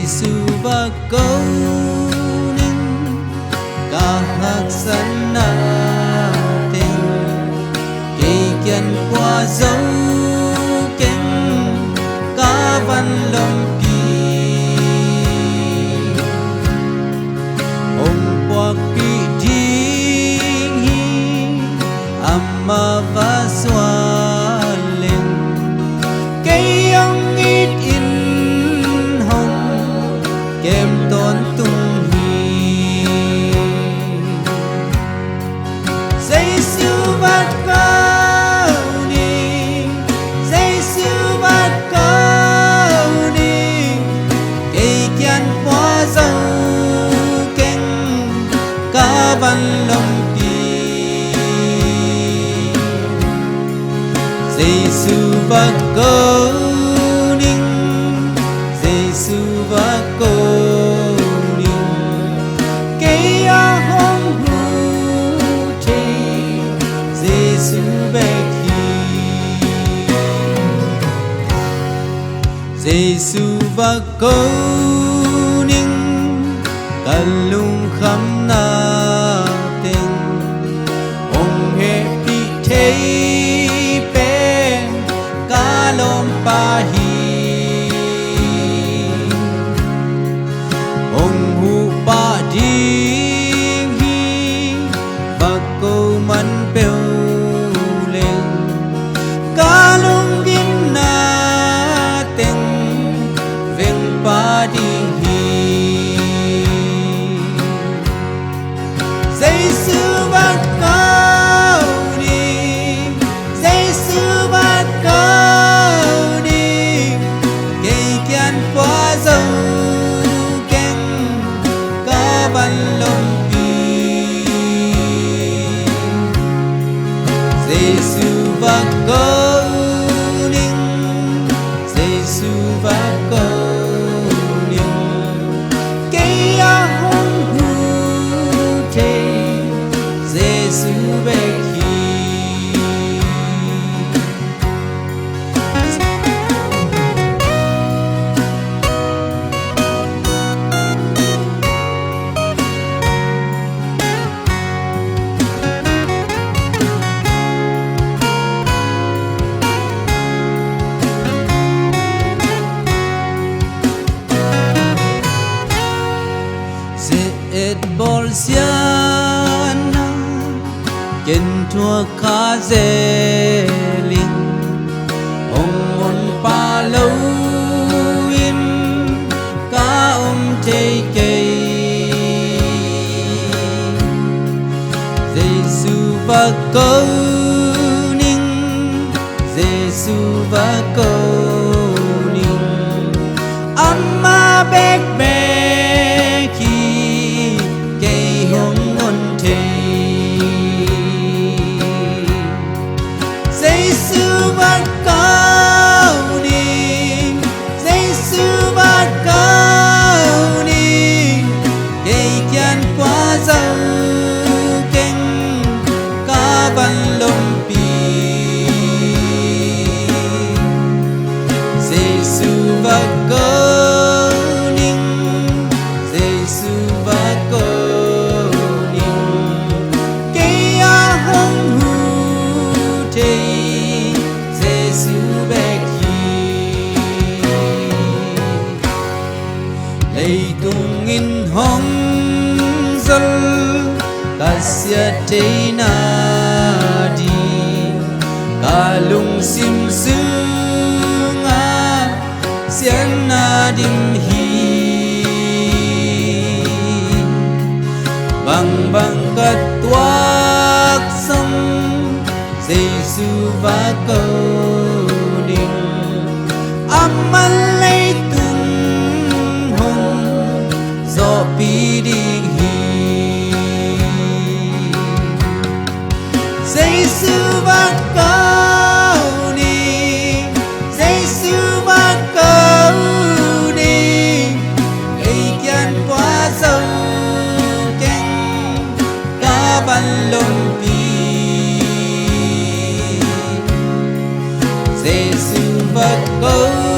Giêsu và câu ninh cả hạt sân na tình kỳ kiên qua dấu kinh cả văn lòng kỳ ông qua kỳ đi amma và xoa lên cây ông ít in hồng kem tôn tung hi Giêsu và câu đi Giêsu và câu đi cây kiên qua dấu kinh cả văn lòng kỳ Giêsu và câu ninh Giêsu và câu ninh cây hồng hữu thế Giêsu bê khi Giêsu và câu ninh cả lung khăm na tình ông hệ bị thế lom pa hi ông hu pa ding hi và câu man bêu lên ca lom bin na tình veng pa ding hi Giêsu và câu đi Giêsu và câu qua dấu kinh cả văn lòng kỳ Giêsu và câu ninh Giêsu và câu ninh cây hồng hữu thế Giêsu bê khi et bol siana ken thua kha dê linh ông mon pa lâu in ca chê cây Giêsu và câu ninh Giêsu và câu ninh amma bek bek Giêsu và câu ninh Giêsu và câu ninh cây kiên qua dấu kinh cả văn lòng pi Giêsu và câu ninh Giêsu và câu ninh cây hồng hữu thế Giêsu bê khi lạy tung in hong dân cả sia thế na đi cả lung sim sương a xiên na dim hi bằng bằng cất toát sông Giêsu và câu ninh aman lấy tung hồng do pi đi hi Giêsu và câu ninh Giêsu và câu ninh cây kiên qua dấu kinh cả ban lòng pi Giêsu và câu